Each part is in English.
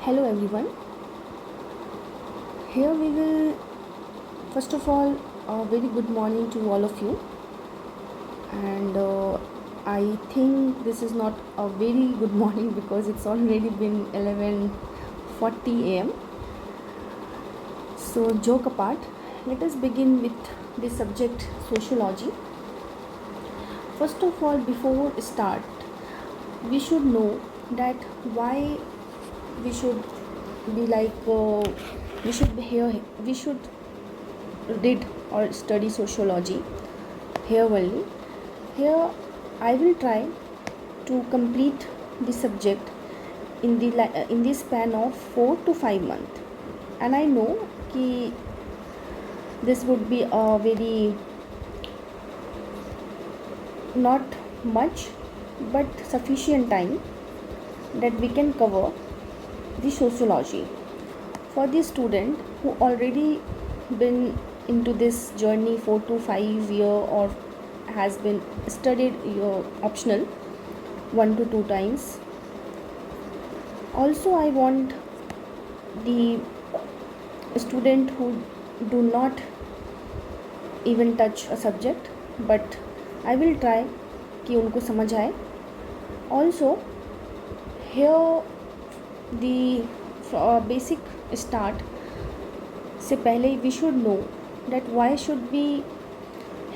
Hello everyone. Here we will first of all a very good morning to all of you. And I think this is not a very good morning because it's already been 11:40 a.m. So joke apart, let us begin with the subject sociology. First of all, before start, we should know that why we should be we should be here, we should read or study sociology here only. Here I will try to complete the subject in the span of 4 to 5 months, and I know कि this would be a very not much but sufficient time that we can cover the sociology. For the student who already been into this journey 4 to 5 year or has been studied your optional 1 to 2 times, also I want the student who do not even touch a subject, but I will try कि उनको समझ आए. Also here the basic start से पहले we should know that why should we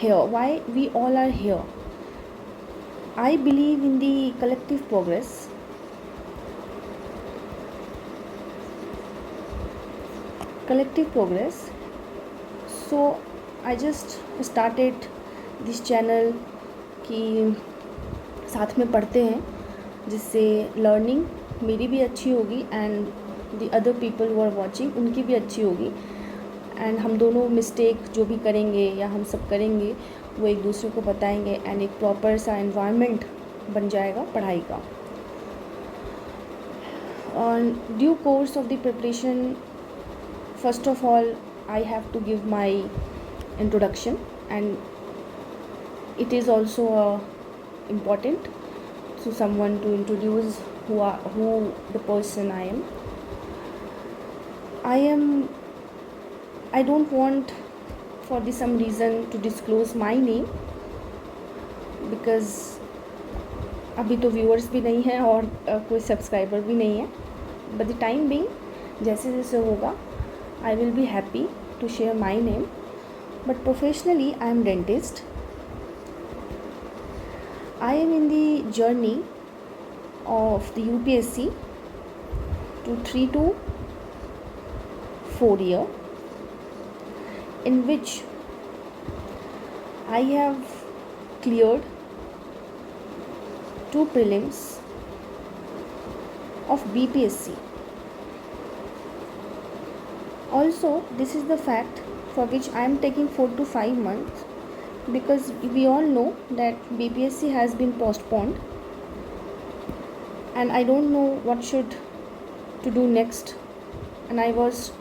here, why we all are here. I believe in the collective progress. So I just started this channel कि साथ में पढ़ते हैं, जिससे लर्निंग मेरी भी अच्छी होगी and the other people who are watching उनकी भी अच्छी होगी, एंड हम दोनों मिस्टेक जो भी करेंगे या हम सब करेंगे वो एक दूसरे को बताएंगे एंड एक प्रॉपर सा एनवायरनमेंट बन जाएगा पढ़ाई का. On due course of the preparation, first of all I have to give my introduction, and it is also important to someone to introduce who the person I am. I don't want for some reason to disclose my name because अभी तो viewers भी नहीं है और कोई subscriber भी नहीं है, but the time being जैसे जैसे होगा I will be happy to share my name. But professionally I am dentist. I am in the journey of the UPSC to 3 to 4 year, in which I have cleared 2 prelims of BPSC. Also, this is the fact for which I am taking 4 to 5 months, because we all know that BPSC has been postponed and I don't know what should to do next, and I was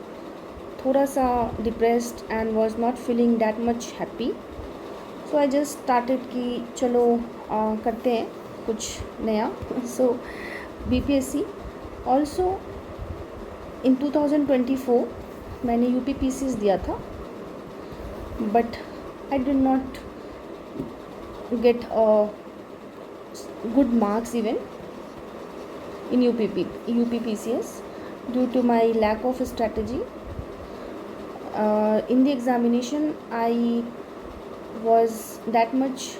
थोड़ा सा depressed and was not feeling that much happy. So I just started कि चलो करते हैं कुछ नया. So BPSC also in 2024 मैंने UPPCs दिया था, but I did not get good marks even in UPPCs due to my lack of strategy. In the examination I was that much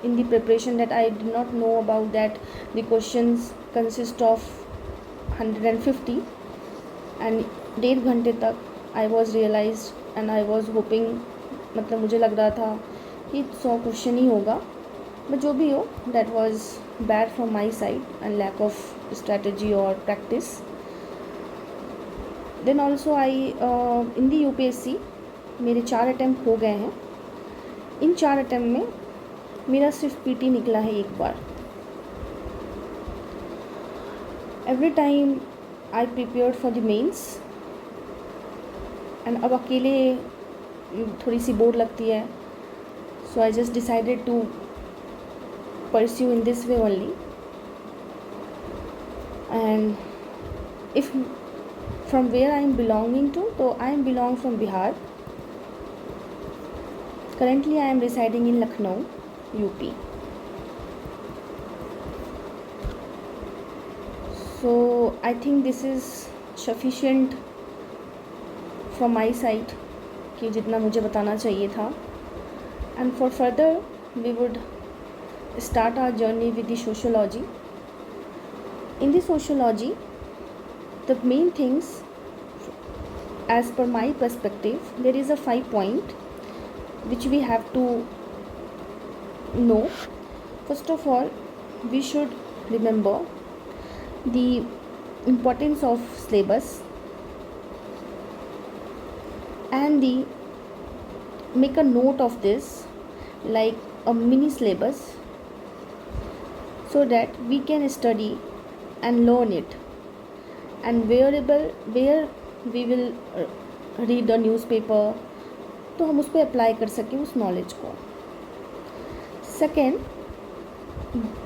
in the preparation that I did not know about that the questions consist of 150, and 1.5 घंटे तक I was realized and I was hoping, मतलब मुझे लग रहा था कि 100 question ही होगा, but जो भी हो that was bad from my side and lack of strategy or practice. Then also I in the UPSC मेरे 4 अटैम्प्ट हो गए हैं. इन 4 अटैम्प्ट में मेरा सिर्फ PT निकला है एक बार. Every time I prepared for the mains, and अब अकेले थोड़ी सी बोर लगती है. So I just decided to pursue in this way only. And if from where I am belonging to, so I am belong from Bihar. Currently I am residing in Lucknow, UP. So I think this is sufficient from my side कि जितना मुझे बताना चाहिए था. And for further we would start our journey with the sociology. In the sociology, the main things, as per my perspective, there is a 5 point which we have to know. First of all, we should remember the importance of syllabus and the make a note of this like a mini syllabus, so that we can study and learn it, and where we will read the newspaper, तो हम उस पर apply कर सकें उस knowledge को. Second,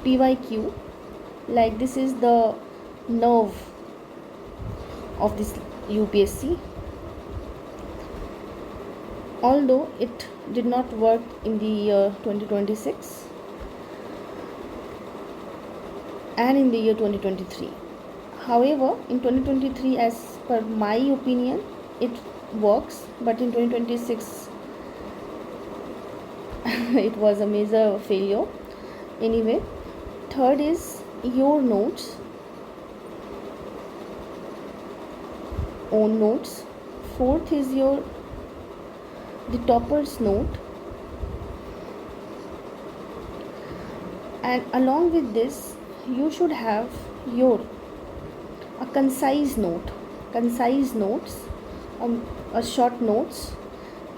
PYQ, like this is the nerve of this UPSC. Although it did not work in the year 2026 and in the year 2023. However, in 2023, as per my opinion, it works, but in 2026 it was a major failure. Anyway, third is your notes, own notes. Fourth is the topper's note, and along with this you should have a concise notes, a short notes,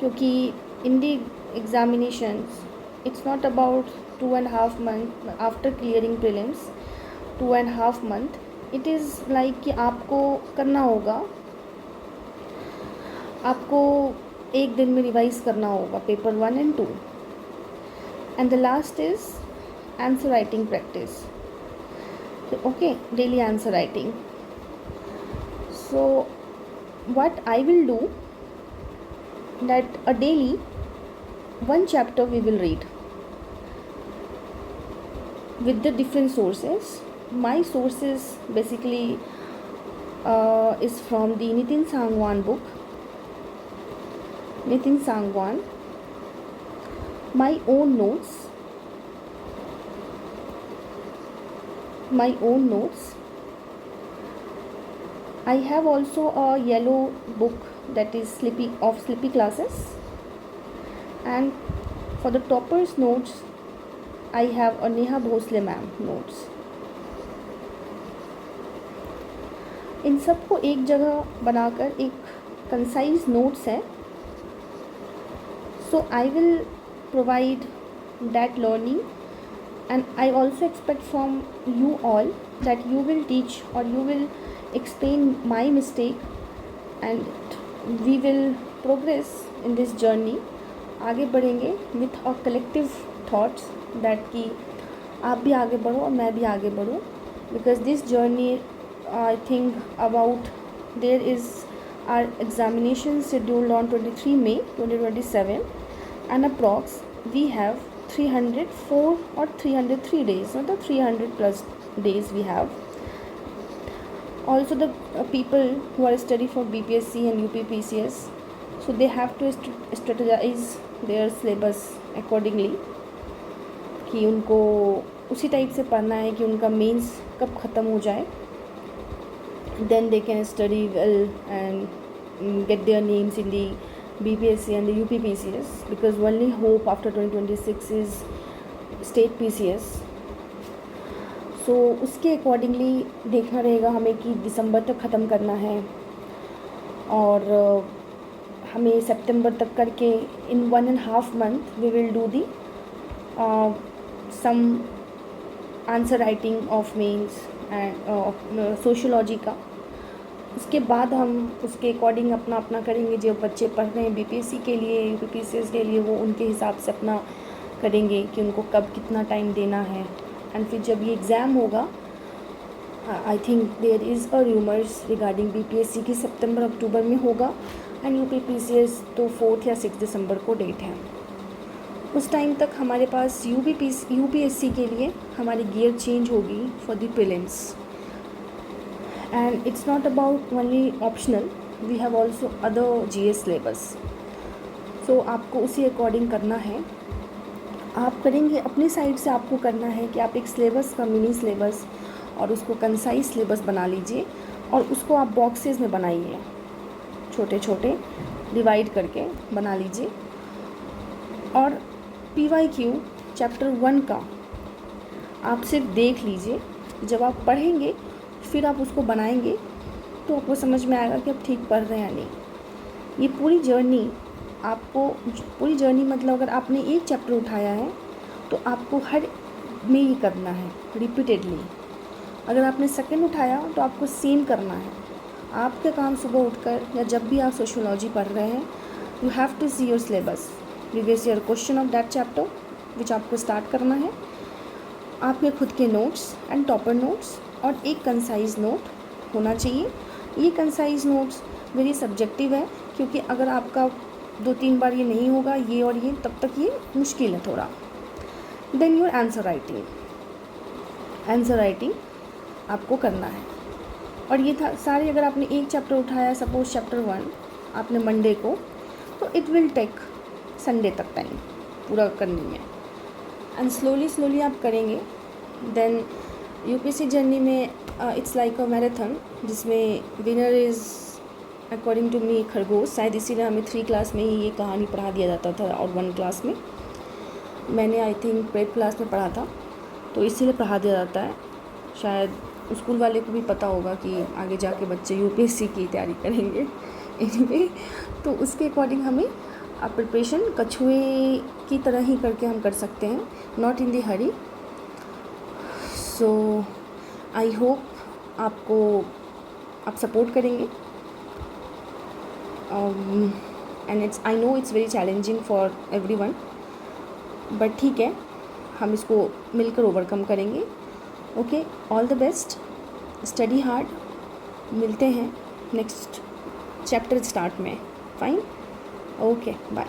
क्योंकि in the examinations it's not about 2.5 months after clearing prelims, 2.5 month. It is like कि आपको करना होगा, आपको एक दिन में revise करना होगा paper 1 and 2. And the last is answer writing practice. Okay, daily answer writing. So what I will do, that a daily one chapter we will read with the different sources. My sources basically is from the Nitin Sangwan book, Nitin Sangwan. My own notes. I have also a yellow book that is Sleepy Classes, and for the toppers notes I have a Neha Bhosle ma'am notes. इन सबको एक जगह बनाकर एक concise notes है. So I will provide that learning, and I also expect from you all that you will teach or you will explain my mistake, and we will progress in this journey. आगे बढ़ेंगे with a collective thoughts that कि आप भी आगे बढ़ो और मैं भी आगे बढ़ूँ, because this journey I think about there is our examination scheduled on 23 May 2027, and approx we have 304 or 303 days, not the 300 plus days we have. Also the people who are study for BPSC and UPPCS, so they have to strategize their syllabus accordingly कि उनको उसी type से पढ़ना है कि उनका mains कब ख़त्म हो जाए, then they can study well and get their names in the BPSC and the UPPCS, because only hope after 2026 is state PCS. So उसके अकॉर्डिंगली देखना रहेगा हमें कि दिसंबर तक ख़त्म करना है, और हमें सितंबर तक करके in 1.5 month we will do the some answer writing of mains and sociology का. उसके बाद हम उसके अकॉर्डिंग अपना करेंगे. जो बच्चे पढ़ रहे हैं बीपीएससी के लिए, यूपीपीसीएस के लिए, वो उनके हिसाब से अपना करेंगे कि उनको कब कितना टाइम देना है. एंड फिर जब ये एग्ज़ाम होगा I think there is a rumours regarding BPSC की सितंबर अक्टूबर में होगा एंड यूपीपीसीएस तो 4 या 6 दिसंबर को डेट है। उस टाइम तक हमारे पास यूपीएससी के लिए हमारी गियर चेंज होगी for the prelims. And it's not about only optional, we have also other GS syllabus. So आपको उसी अकॉर्डिंग करना है। आप करेंगे अपनी साइड से, आपको करना है कि आप एक सिलेबस का मिनी सिलेबस और उसको कंसाइज सिलेबस बना लीजिए और उसको आप बॉक्सेस में बनाइए, छोटे छोटे डिवाइड करके बना लीजिए। और PYQ चैप्टर 1 का आप सिर्फ देख लीजिए, जब आप पढ़ेंगे फिर आप उसको बनाएंगे तो आपको समझ में आएगा कि आप ठीक पढ़ रहे हैं या नहीं। ये पूरी जर्नी मतलब अगर आपने एक चैप्टर उठाया है तो आपको हर में ये करना है रिपीटेडली। अगर आपने सेकंड उठाया तो आपको सेम करना है। आपका काम सुबह उठकर या जब भी आप सोशियोलॉजी पढ़ रहे हैं, you have to see your syllabus, previous year question of that chapter which आपको स्टार्ट करना है। आपके खुद के नोट्स एंड टॉपर नोट्स और एक कंसाइज नोट होना चाहिए। ये कंसाइज नोट्स वेरी सब्जेक्टिव है, क्योंकि अगर आपका 2-3 बार ये नहीं होगा ये और ये, तब तक ये मुश्किल है थोड़ा। देन योर आंसर राइटिंग आपको करना है। और ये था सारे, अगर आपने एक चैप्टर उठाया, सपोज चैप्टर 1 आपने मंडे को, तो इट विल टेक संडे तक टाइम पूरा करने में। एंड स्लोली आप करेंगे। देन यूपीएससी जर्नी में इट्स लाइक अ मैराथन, जिसमें winner is according to me खरगोश। शायद इसीलिए हमें 3 क्लास में ही ये कहानी पढ़ा दिया जाता था और 1 क्लास में मैंने आई थिंक प्रेप क्लास में पढ़ा था, तो इसीलिए पढ़ा दिया जाता है। शायद स्कूल वाले को भी पता होगा कि आगे जाके बच्चे यूपीएससी की तैयारी करेंगे। एनीवे, तो उसके अकॉर्डिंग हमें प्रिपरेशन कछुए की तरह ही करके हम कर सकते हैं, not in the hurry. So I hope आप सपोर्ट करेंगे। And I know it's very challenging for everyone, but ठीक है, हम इसको मिलकर ओवरकम करेंगे। Okay, all the best, study hard. मिलते हैं नेक्स्ट चैप्टर स्टार्ट में। Fine, okay, bye.